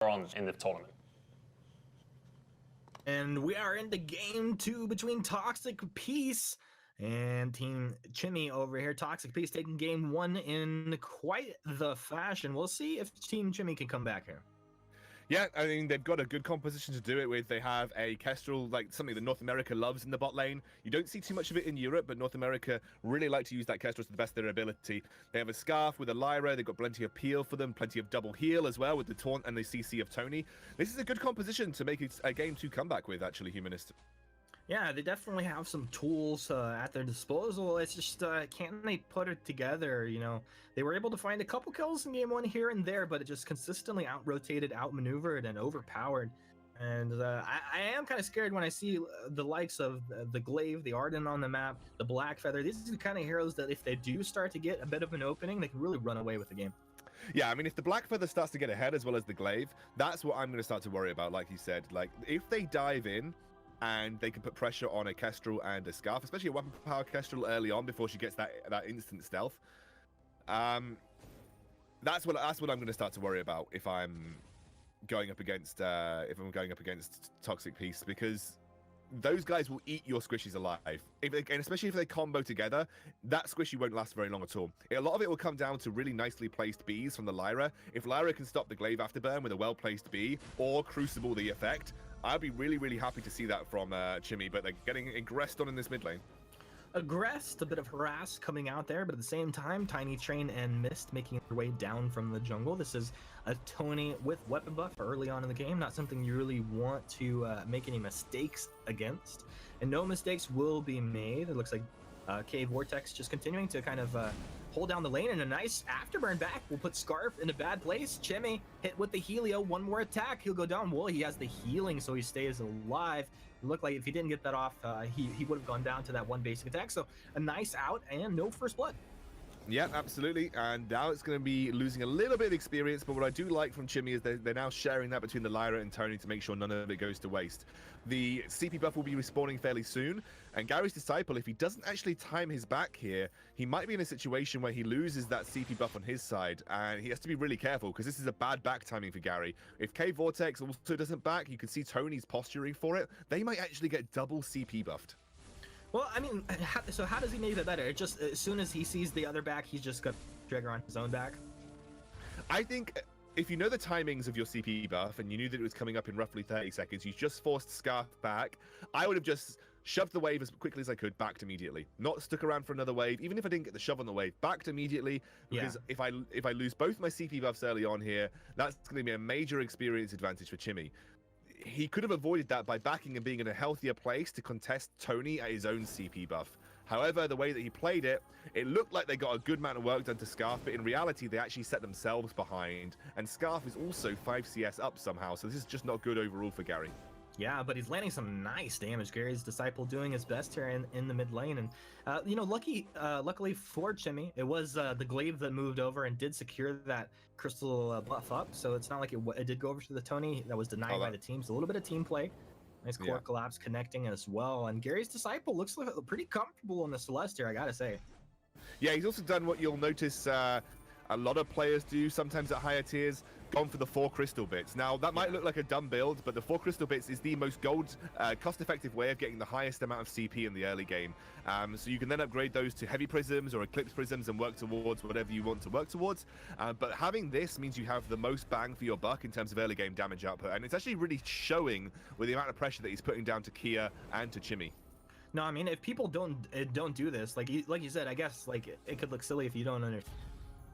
on in the tournament. And we are into game 2 between Toxic Peace and Team CHlMl over here. Toxic Peace taking game 1 in quite the fashion. We'll see if Team CHlMl can come back here. Yeah, I mean, they've got a good composition to do it with. They have a Kestrel, like something that North America loves in the bot lane. You don't see too much of it in Europe, but North America really like to use that Kestrel to the best of their ability. They have a Scarf with a Lyra. They've got plenty of peel for them, plenty of double heal as well with the Taunt and the CC of Tony. This is a good composition to make it a game 2 comeback with, actually, Humanist. Yeah, they definitely have some tools at their disposal. It's just, can they put it together? You know, they were able to find a couple kills in game 1 here and there, but it just consistently out-rotated, out-maneuvered, and overpowered. And I am kind of scared when I see the likes of the Glaive, the Arden on the map, the Black Feather. These are the kind of heroes that if they do start to get a bit of an opening, they can really run away with the game. Yeah, I mean, if the Black Feather starts to get ahead as well as the Glaive, that's what I'm going to start to worry about, like you said. Like, if they dive in, and they can put pressure on a Kestrel and a Scarf, especially a weapon power Kestrel early on before she gets that instant stealth. That's what I'm going to start to worry about if I'm going up against Toxic Peace, because those guys will eat your squishies alive. And especially if they combo together, that squishy won't last very long at all. A lot of it will come down to really nicely placed Bs from the Lyra. If Lyra can stop the Glaive Afterburn with a well-placed B, or Crucible the effect, I'd be really, really happy to see that from CHlMl, but they're getting aggressed on in this mid lane. Aggressed, a bit of harass coming out there, but at the same time, Tiny Train and Mist making their way down from the jungle. This is a Tony with weapon buff early on in the game, not something you really want to make any mistakes against. And no mistakes will be made. It looks like CHvortex just continuing to kind of hold down the lane, and a nice afterburn back will put Scarf in a bad place. CHlMl hit with the Helio, one more attack, he'll go down. Well, he has the healing, so he stays alive. It looked like if he didn't get that off, he would have gone down to that one basic attack. So a nice out and no first blood. Yeah, absolutely. And now it's going to be losing a little bit of experience, but what I do like from CHlMl is they're now sharing that between the Lyra and Tony to make sure none of it goes to waste. The CP buff will be respawning fairly soon, and Gary's Disciple, if he doesn't actually time his back here, he might be in a situation where he loses that CP buff on his side, and he has to be really careful because this is a bad back timing for Gary. If CHvortex also doesn't back, you can see Tony's posturing for it. They might actually get double CP buffed. Well, I mean, so how does he make that better? It just, as soon as he sees the other back, he's just got trigger on his own back? I think if you know the timings of your CP buff and you knew that it was coming up in roughly 30 seconds, you just forced Scarf back, I would have just shoved the wave as quickly as I could, backed immediately. Not stuck around for another wave, even if I didn't get the shove on the wave, backed immediately, because if I lose both my CP buffs early on here, that's going to be a major experience advantage for CHlMl. He could have avoided that by backing and being in a healthier place to contest Tony at his own CP buff. However, the way that he played it, it looked like they got a good amount of work done to Scarf, but in reality, they actually set themselves behind. And Scarf is also 5 CS up somehow, so this is just not good overall for Gary. Yeah, but he's landing some nice damage. Gary's Disciple doing his best here in the mid lane. And, you know, luckily for CHlMl, it was the Glaive that moved over and did secure that crystal buff up. So it's not like it did go over to the Tony that was denied by the team. So a little bit of team play. Nice core collapse connecting as well. And Gary's Disciple looks like pretty comfortable in the Celeste here, I gotta say. Yeah, he's also done what you'll notice a lot of players do sometimes at higher tiers, gone for the 4 crystal bits. Now, that might look like a dumb build, but the 4 crystal bits is the most cost-effective way of getting the highest amount of CP in the early game. So you can then upgrade those to heavy prisms or eclipse prisms and work towards whatever you want to work towards. But having this means you have the most bang for your buck in terms of early game damage output, and it's actually really showing with the amount of pressure that he's putting down to Kia and to CHlMl. No, I mean, if people don't do this, like you said, I guess like it could look silly if you don't understand.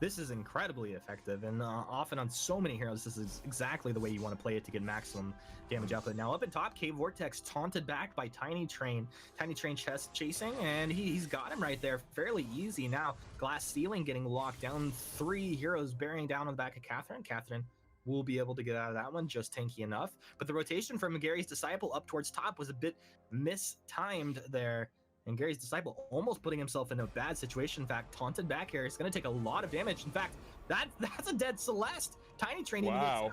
This is incredibly effective, and often on so many heroes, this is exactly the way you want to play it to get maximum damage output. Now up at top, CHvortex taunted back by Tiny Train. Tiny Train chest chasing, and he's got him right there fairly easy. Now glass ceiling getting locked down, 3 heroes bearing down on the back of Catherine. Catherine will be able to get out of that one, just tanky enough. But the rotation from Gary's Disciple up towards top was a bit mistimed there. And Gary's Disciple almost putting himself in a bad situation. In fact, taunted back here is going to take a lot of damage. In fact, that's a dead Celeste. Tiny Train. Wow.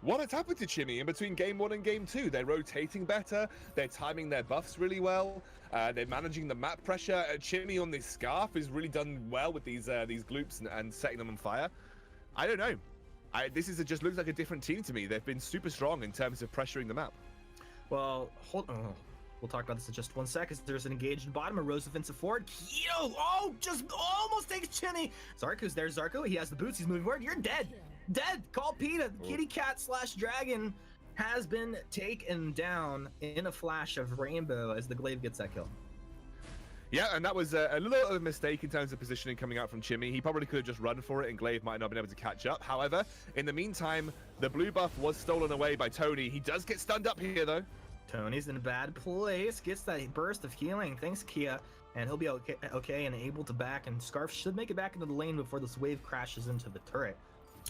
What has happened to CHlMl in between game 1 and game 2? They're rotating better. They're timing their buffs really well. They're managing the map pressure. CHlMl on this Scarf has really done well with these gloops and setting them on fire. I don't know. This just looks like a different team to me. They've been super strong in terms of pressuring the map. Well, we'll talk about this in just 1 second. There's an engaged bottom, a Rose defensive forward. Keto, just almost takes Chinny. Zarko's there, Zarko. He has the boots, he's moving forward. You're dead. Dead. Call PETA. Kitty cat / dragon has been taken down in a flash of rainbow as the Glaive gets that kill. Yeah, and that was a little of a mistake in terms of positioning coming out from Chimmy. He probably could have just run for it, and Glaive might not have been able to catch up. However, in the meantime, the blue buff was stolen away by Tony. He does get stunned up here, though. Tony's in a bad place, gets that burst of healing. Thanks, Kia, and he'll be okay and able to back, and Scarf should make it back into the lane before this wave crashes into the turret.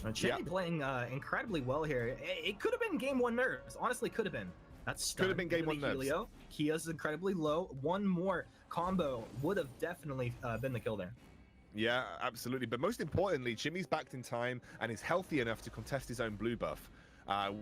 Chimmy playing incredibly well here. It could have been game 1 nerves. Honestly, could have been. That's could have been game 1 nerves. Kia's incredibly low. One more combo would have definitely been the kill there. Yeah, absolutely. But most importantly, Chimmy's backed in time and is healthy enough to contest his own blue buff,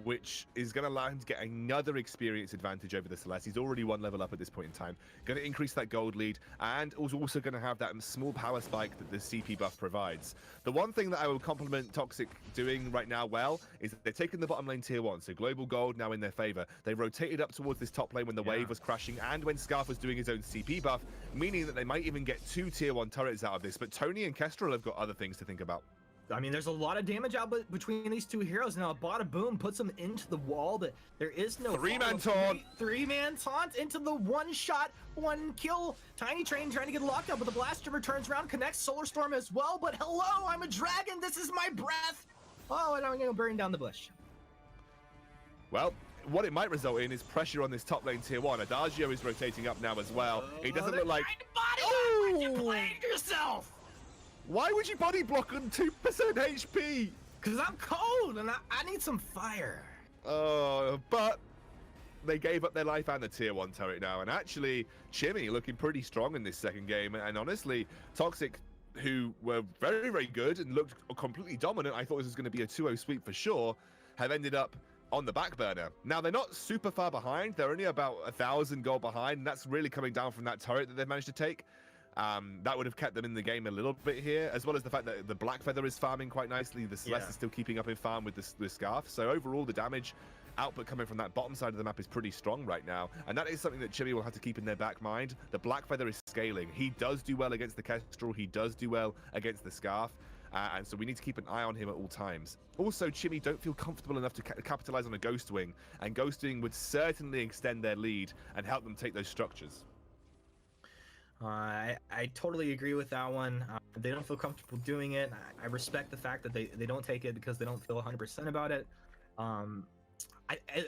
which is going to allow him to get another experience advantage over the Celeste. He's already 1 level up at this point in time. Going to increase that gold lead, and also going to have that small power spike that the CP buff provides. The one thing that I will compliment Toxic doing right now well is that they're taking the bottom lane tier 1, so global gold now in their favor. They rotated up towards this top lane when the wave was crashing and when Scarf was doing his own CP buff, meaning that they might even get 2 tier 1 turrets out of this. But Tony and Kestrel have got other things to think about. I mean, there's a lot of damage out between these 2 heroes. Now, Bada Boom puts them into the wall, but there is no 3-man taunt. 3-man taunt into the 1-shot, 1-kill. Tiny Train trying to get locked up, but the Blast Jumper turns around, connects Solar Storm as well. But hello, I'm a dragon. This is my breath. Oh, and I'm going to burn down the bush. Well, what it might result in is pressure on this top lane tier 1. Adagio is rotating up now as well. It doesn't look like... Why'd you play yourself? Why would you body block on 2% HP? Because I'm cold and I need some fire. But they gave up their life and the tier 1 turret now. And actually, Chimmy looking pretty strong in this second game. And honestly, Toxic, who were very, very good and looked completely dominant, I thought this was going to be a 2-0 sweep for sure, have ended up on the back burner. Now, they're not super far behind. They're only about 1,000 gold behind. And that's really coming down from that turret that they've managed to take. That would have kept them in the game a little bit here, as well as the fact that the Black Feather is farming quite nicely. The Celeste is still keeping up in farm with the Scarf. So overall, the damage output coming from that bottom side of the map is pretty strong right now. And that is something that Chimmy will have to keep in their back mind. The Black Feather is scaling. He does do well against the Kestrel. He does do well against the Scarf. And so we need to keep an eye on him at all times. Also, Chimmy don't feel comfortable enough to capitalize on a Ghost Wing. And Ghost Wing would certainly extend their lead and help them take those structures. I totally agree with that one. They don't feel comfortable doing it. I respect the fact that they don't take it because they don't feel 100% about it.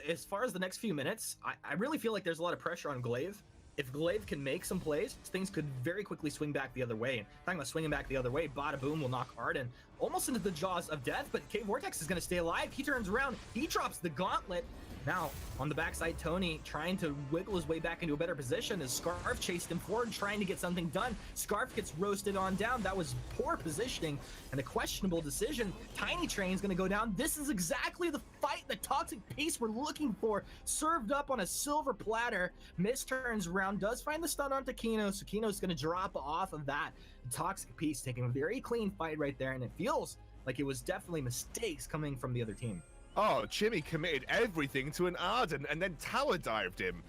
As far as the next few minutes, I really feel like there's a lot of pressure on Glaive. If Glaive can make some plays, things could very quickly swing back the other way. Talking about swinging back the other way, Bada Boom will knock Arden almost into the jaws of death, but K Vortex is going to stay alive. He turns around, he drops the gauntlet. Now, on the backside, Tony trying to wiggle his way back into a better position as Scarf chased him forward, trying to get something done. Scarf gets roasted on down. That was poor positioning and a questionable decision. Tiny Train's going to go down. This is exactly the fight the Toxic Pace were looking for. Served up on a silver platter. Mist turns around, does find the stun onto Kino, so Kino's going to drop off of that. Toxic Pace taking a very clean fight right there, and it feels like it was definitely mistakes coming from the other team. Oh, Chimmy committed everything to an Arden and then tower dived him.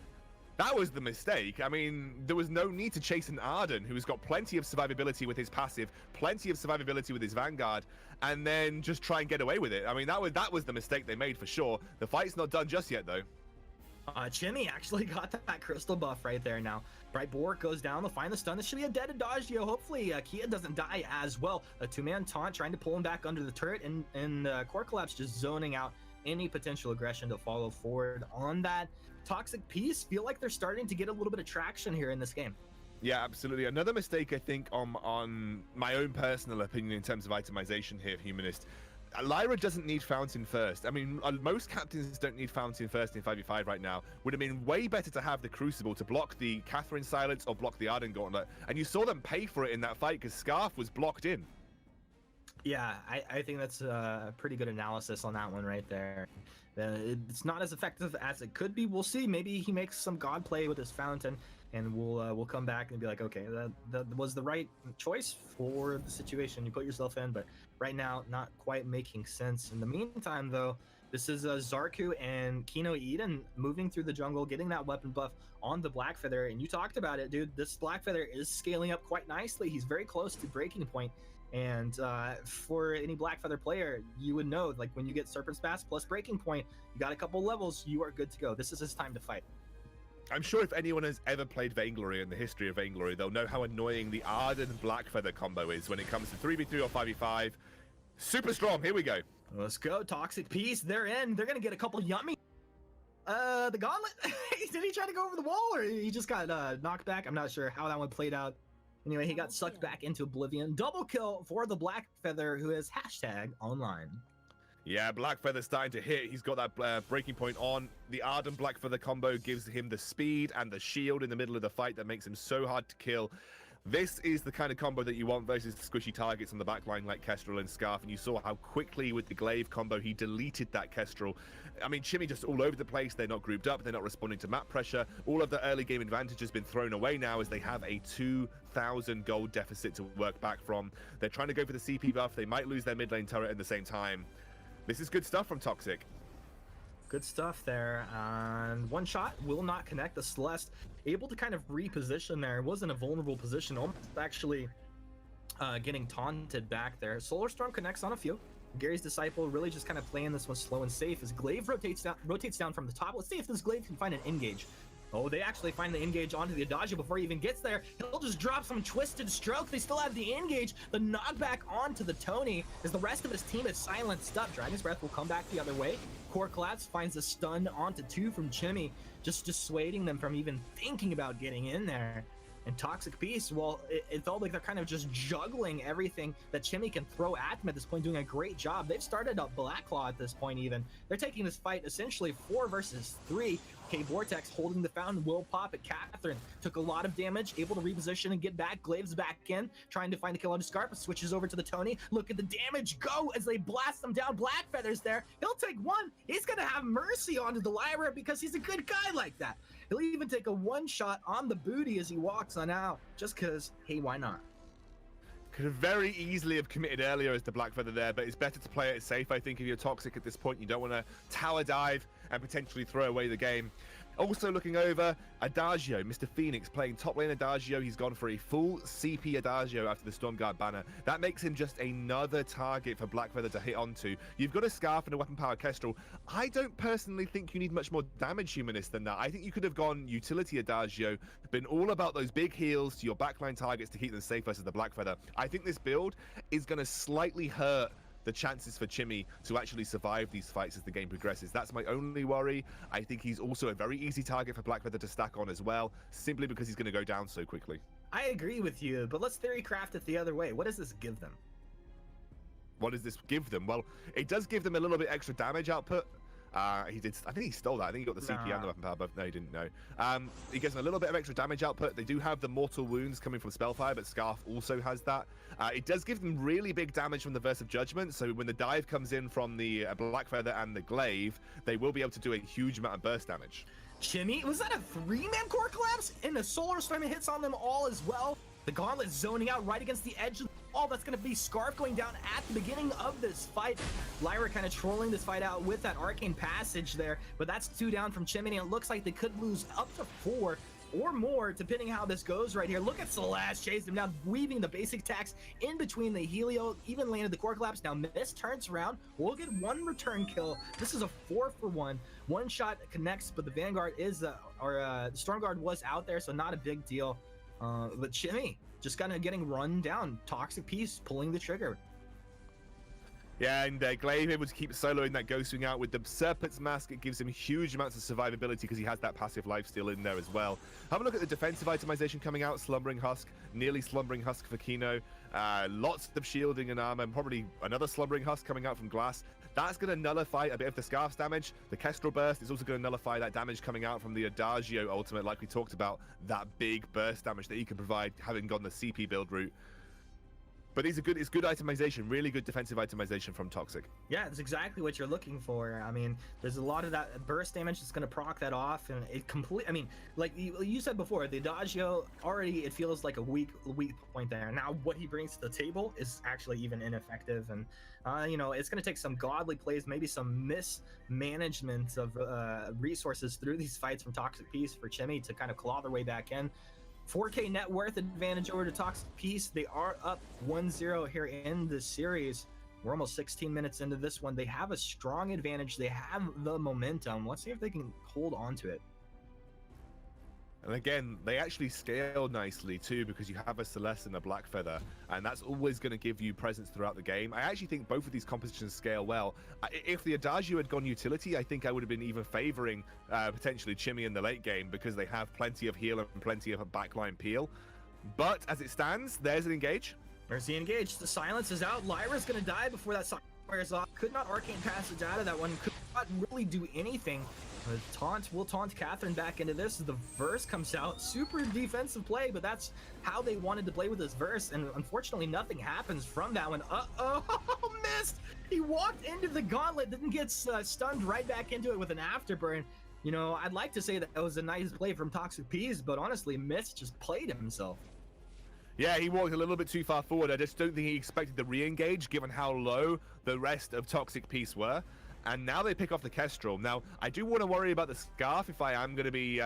That was the mistake. I mean, there was no need to chase an Arden who's got plenty of survivability with his passive, plenty of survivability with his Vanguard, and then just try and get away with it. I mean, that was the mistake they made for sure. The fight's not done just yet, though. Chimmy actually got that crystal buff right there now. Bright Bork goes down, they'll find the stun. This should be a dead Adagio. Hopefully, Kia doesn't die as well. A 2-man taunt trying to pull him back under the turret, and Core Collapse just zoning out any potential aggression to follow forward on that. Toxic Peace feel like they're starting to get a little bit of traction here in this game. Yeah, absolutely. Another mistake, I think, on my own personal opinion in terms of itemization here, Humanist. Lyra doesn't need Fountain first. I mean, most captains don't need Fountain first in 5v5 right now. Would have been way better to have the Crucible to block the Catherine Silence or block the Arden Gauntlet. And you saw them pay for it in that fight because Scarf was blocked in. Yeah, I think that's a pretty good analysis on that one right there. It's not as effective as it could be. We'll see. Maybe he makes some god play with his fountain, and we'll come back and be like, okay, that was the right choice for the situation you put yourself in. But right now, not quite making sense. In the meantime, though, this is Zarku and Kino Eden moving through the jungle, getting that weapon buff on the Blackfeather. And you talked about it, dude. This Blackfeather is scaling up quite nicely. He's very close to breaking point. And for any Blackfeather player, you would know, like, when you get Serpent's Mask plus Breaking Point, you got a couple levels, you are good to go. This is his time to fight. I'm sure if anyone has ever played Vainglory in the history of Vainglory, they'll know how annoying the Arden Blackfeather combo is when it comes to 3v3 or 5v5. Super strong. Here we go. Let's go. Toxic Peace. They're in. They're going to get a couple yummy. The Gauntlet. Did he try to go over the wall, or he just got knocked back? I'm not sure how that one played out. Anyway, he got sucked back into oblivion. Double kill for the Blackfeather, who is #online. Yeah, Blackfeather starting to hit. He's got that breaking point on. The Arden Blackfeather combo gives him the speed and the shield in the middle of the fight that makes him so hard to kill. This is the kind of combo that you want versus squishy targets on the backline like Kestrel and Scarf, and you saw how quickly with the Glaive combo he deleted that Kestrel. I mean, CHlMl just all over the place. They're not grouped up. They're not responding to map pressure. All of the early game advantage has been thrown away now as they have a 2,000 gold deficit to work back from. They're trying to go for the CP buff. They might lose their mid lane turret at the same time. This is good stuff from Toxic. Good stuff there. And one shot will not connect. The Celeste able to kind of reposition there. It was in a vulnerable position, almost actually getting taunted back there. Solar Storm connects on a few. Gary's Disciple really just kind of playing this one slow and safe as Glaive rotates down from the top. Let's see if this Glaive can find an engage. Oh, they actually find the engage onto the Adagio before he even gets there. He'll just drop some twisted stroke. They still have the engage. The knockback onto the Tony as the rest of his team is silenced up. Dragon's Breath will come back the other way. Core Collapse finds a stun onto 2 from CHlMl, just dissuading them from even thinking about getting in there. And Toxic Peace, well, it felt like they're kind of just juggling everything that CHlMl can throw at them at this point, doing a great job. They've started up Blacklaw at this point even. They're taking this fight essentially 4 versus 3. Vortex holding the fountain will pop at Catherine. Took a lot of damage, able to reposition and get back. Glaive's back in, trying to find the kill on Scarpa. Switches over to the Tony. Look at the damage go as they blast them down. Blackfeather's there. He'll take one. He's going to have mercy onto the Lyra because he's a good guy like that. He'll even take a one shot on the booty as he walks on out, just because, hey, why not? Could have very easily have committed earlier as the Blackfeather there, but it's better to play it safe. I think if you're Toxic at this point, you don't want to tower dive and potentially throw away the game. Also looking over, Adagio, Mr. Phoenix playing top lane Adagio. He's gone for a full CP Adagio after the Stormguard banner. That makes him just another target for Blackfeather to hit onto. You've got a Scarf and a Weapon Power Kestrel. I don't personally think you need much more damage Humanist than that. I think you could have gone utility Adagio, been all about those big heals to your backline targets to keep them safe versus the Blackfeather. I think this build is going to slightly hurt the chances for CHlMl to actually survive these fights as the game progresses. That's my only worry. I think he's also a very easy target for Blackfeather to stack on as well, simply because he's going to go down so quickly. I agree with you, but let's theory craft it the other way. What does this give them? What does this give them? Well, it does give them a little bit extra damage output. He did. I think he stole that. I think he got the CP and the weapon power buff. No, he didn't. No. He gets them a little bit of extra damage output. They do have the mortal wounds coming from Spellfire, but Scarf also has that. It does give them really big damage from the Verse of Judgment. So when the dive comes in from the Blackfeather and the Glaive, they will be able to do a huge amount of burst damage. CHlMl, was that a 3-man core collapse? And the Solar Storm hits on them all as well. The Gauntlet zoning out right against the edge of all. That's going to be Scarf going down at the beginning of this fight. Lyra kind of trolling this fight out with that Arcane Passage there, but that's 2 down from CHlMl, and it looks like they could lose up to 4 or more depending how this goes right here. Look at Celeste chase him down, weaving the basic attacks in between the Helio, even landed the core collapse. Now Mist turns around, we'll get 1 return kill. This is a 4-for-1. One shot connects, but the Vanguard is the Stormguard was out there, so not a big deal. But CHlMl just kind of getting run down. Toxic Peace pulling the trigger. Yeah, and Glaive able to keep soloing that Ghost Wing out with the Serpent's Mask. It gives him huge amounts of survivability because he has that passive lifesteal in there as well. Have a look at the defensive itemization coming out. Slumbering Husk, nearly Slumbering Husk for Kino. Lots of shielding and armor, and probably another Slumbering Husk coming out from Glass. That's going to nullify a bit of the Scarf's damage. The Kestrel Burst is also going to nullify that damage coming out from the Adagio ultimate, like we talked about, that big burst damage that he can provide having gone the CP build route. But these are good. It's good itemization, really good defensive itemization from Toxic. Yeah, it's exactly what you're looking for. I mean, there's a lot of that burst damage that's going to proc that off, and it complete. I mean, like you said before, the Adagio already it feels like a weak point there. Now, what he brings to the table is actually even ineffective, and you know, it's going to take some godly plays, maybe some mismanagement of resources through these fights from Toxic Peace for CHlMl to kind of claw their way back in. 4K net worth advantage over to Toxic Peace. They are up 1-0 here in this series. We're almost 16 minutes into this one. They have a strong advantage. They have the momentum. Let's see if they can hold on to it. And again, they actually scale nicely too, because you have a Celeste and a Black Feather, and that's always going to give you presence throughout the game. I actually think both of these compositions scale well. If the Adagio had gone utility, I think I would have been even favoring potentially CHlMl in the late game, because they have plenty of heal and plenty of a backline peel. But as it stands, there's an engage. There's the engage. The silence is out. Lyra's going to die before that silence wears off. Could not arcane passage out of that one. Could not really do anything. Will taunt Catherine back into this. The verse comes out. Super defensive play, but that's how they wanted to play with this verse, and unfortunately nothing happens from that one. Uh-oh, missed! He walked into the gauntlet, didn't get stunned right back into it with an afterburn. You know, I'd like to say that was a nice play from Toxic Peace, but honestly, Mist just played himself. Yeah, he walked a little bit too far forward. I just don't think he expected the re-engage, given how low the rest of Toxic Peace were. And now they pick off the Kestrel. Now, I do want to worry about the Scarf if I am going to be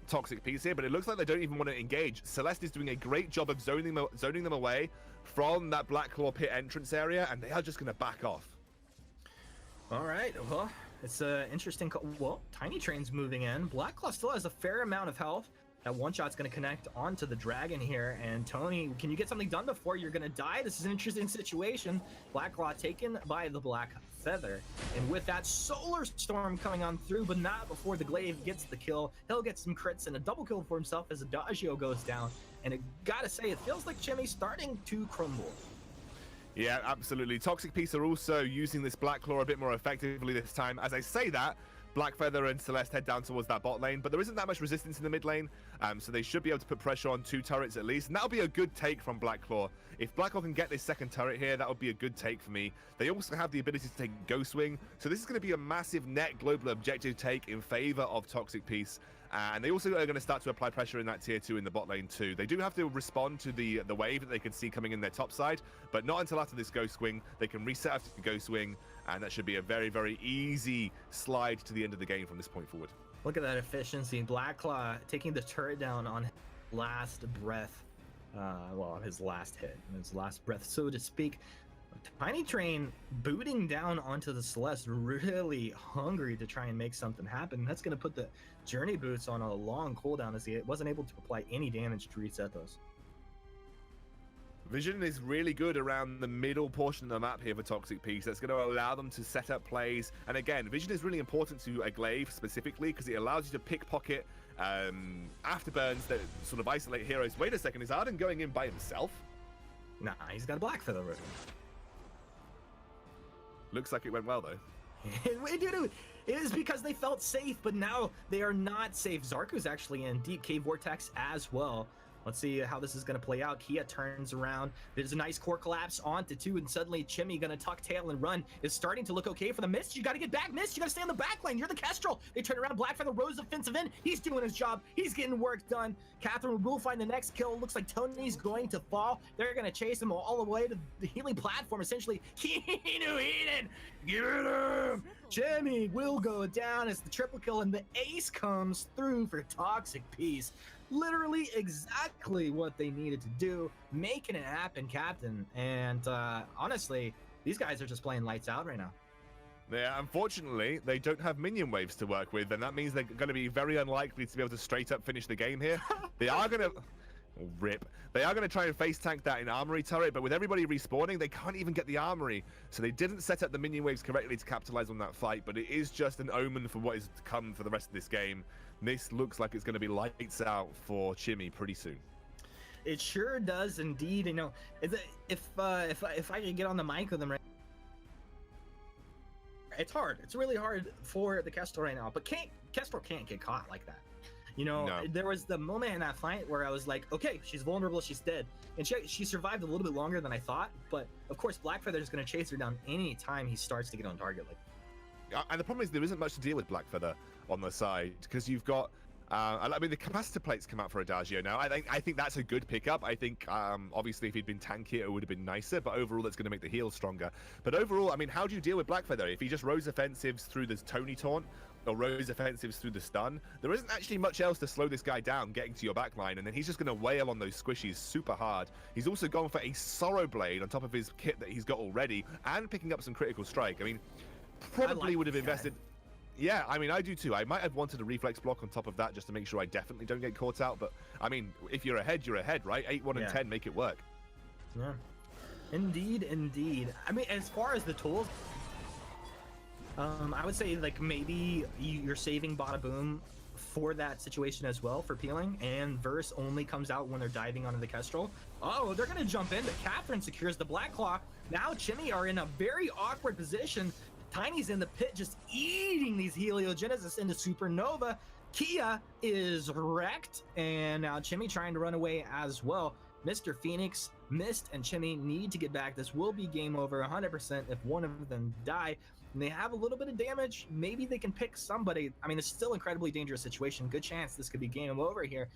Toxic Peace here, but it looks like they don't even want to engage. Celeste is doing a great job of zoning them away from that Black Claw pit entrance area, and they are just going to back off. All right, well, it's an interesting call. Well, Tiny Train's moving in. Black Claw still has a fair amount of health. That one shot's going to connect onto the dragon here. And Tony, can you get something done before you're going to die? This is an interesting situation. Black Claw taken by the Black Feather. And with that Solar Storm coming on through, but not before the Glaive gets the kill. He'll get some crits and a double kill for himself as Adagio goes down. And I gotta say, it feels like CHlMl's starting to crumble. Yeah, absolutely. Toxic Peace are also using this Black Claw a bit more effectively this time. As I say that, Black Feather and Celeste head down towards that bot lane, but there isn't that much resistance in the mid lane, so they should be able to put pressure on 2 turrets at least, and that'll be a good take from Black Claw. If Black Claw can get this second turret here, that would be a good take for me. They also have the ability to take Ghost Wing, so this is going to be a massive net global objective take in favor of Toxic Peace. And they also are going to start to apply pressure in that tier 2 in the bot lane too. They do have to respond to the wave that they can see coming in their top side, but not until after this Ghost Wing. They can reset after the Ghost Wing, and that should be a very, very easy slide to the end of the game from this point forward. Look at that efficiency. Black Claw taking the turret down on his last breath. Well, his last hit, his last breath, so to speak. Tiny Train booting down onto the Celeste, really hungry to try and make something happen. That's going to put the Journey Boots on a long cooldown as he wasn't able to apply any damage to reset those. Vision is really good around the middle portion of the map here for Toxic Peace. That's going to allow them to set up plays. And again, Vision is really important to a Glaive specifically because it allows you to pickpocket afterburns that sort of isolate heroes. Wait a second, is Arden going in by himself? Nah, he's got a Black Feather with him. Looks like it went well, though. Dude, it is because they felt safe, but now they are not safe. Zarku's actually in Deep Cave Vortex as well. Let's see how this is going to play out. Kia turns around. There's a nice core collapse onto 2, and suddenly CHlMl going to tuck tail and run. Is starting to look okay for the Mist. You got to get back, Mist. You got to stay on the back lane. You're the Kestrel. They turn around. Black Feather Rose offensive in. He's doing his job. He's getting work done. Catherine will find the next kill. Looks like Tony's going to fall. They're going to chase him all the way to the healing platform, essentially. Keanu Eden, give it him. CHlMl will go down as the triple kill, and the ace comes through for Toxic Peace. Literally exactly what they needed to do, making it happen, Captain. And honestly, these guys are just playing lights out right now. Yeah, unfortunately, they don't have minion waves to work with, and that means they're going to be very unlikely to be able to straight up finish the game here. They are going to... Rip. They are going to try and face tank that in Armory turret, but with everybody respawning, they can't even get the Armory. So they didn't set up the minion waves correctly to capitalize on that fight, but it is just an omen for what is to come for the rest of this game. This looks like it's going to be lights out for CHlMl pretty soon. It sure does indeed. You know, if I could get on the mic with them right, it's hard. It's really hard for the Kestrel right now, but Kestrel can't get caught like that. You know, No. there was the moment in that fight where I was like, okay, she's vulnerable, she's dead. And she survived a little bit longer than I thought, but of course Blackfeather is going to chase her down any time he starts to get on target. Like, And the problem is there isn't much to deal with Blackfeather on the side, because you've got I mean, the capacitor plates come out for Adagio now. I think that's a good pickup. I think obviously if he'd been tankier it would have been nicer, but overall that's going to make the heal stronger. But overall, I mean, how do you deal with Blackfeather? If he just rose offensives through this Tony taunt or rose offensives through the stun, there isn't actually much else to slow this guy down getting to your backline, and then he's just going to wail on those squishies super hard. He's also gone for a Sorrow Blade on top of his kit that he's got already, and picking up some critical strike. I mean, probably would have invested. Yeah, I mean, I do too. I might have wanted a reflex block on top of that just to make sure I definitely don't get caught out. But, I mean, if you're ahead, you're ahead, right? 8, 1, and 10, make it work. Yeah. Indeed, indeed. I mean, as far as the tools, I would say, like, maybe you're saving Bada Boom for that situation as well, for peeling, and Verse only comes out when they're diving onto the Kestrel. Oh, they're going to jump in, but Catherine secures the Black Claw. Now ChLMl are in a very awkward position. Tiny's in the pit just eating these Heliogenesis into Supernova. Kia is wrecked, and now ChLMl trying to run away as well. Mr. Phoenix, Mist, and ChLMl need to get back. This will be game over 100% if one of them die. And they have a little bit of damage. Maybe they can pick somebody. I mean, it's still an incredibly dangerous situation. Good chance this could be game over here.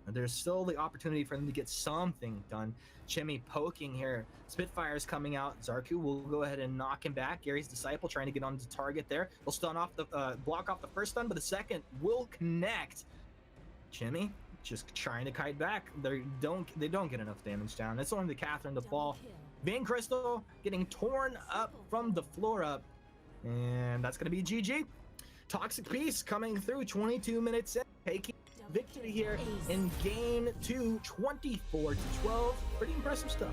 There's still the opportunity for them to get something done. ChLMl poking here. Spitfire's coming out. Zarku will go ahead and knock him back. Gary's Disciple trying to get onto target there. They'll stun off the block off the first stun, but the second will connect. ChLMl just trying to kite back. They don't get enough damage down. It's only the Catherine to fall. Vein Crystal getting torn up from the floor up, and that's gonna be GG. Toxic Beast coming through 22 minutes in, taking victory here in game 2, 24-12. Pretty impressive stuff.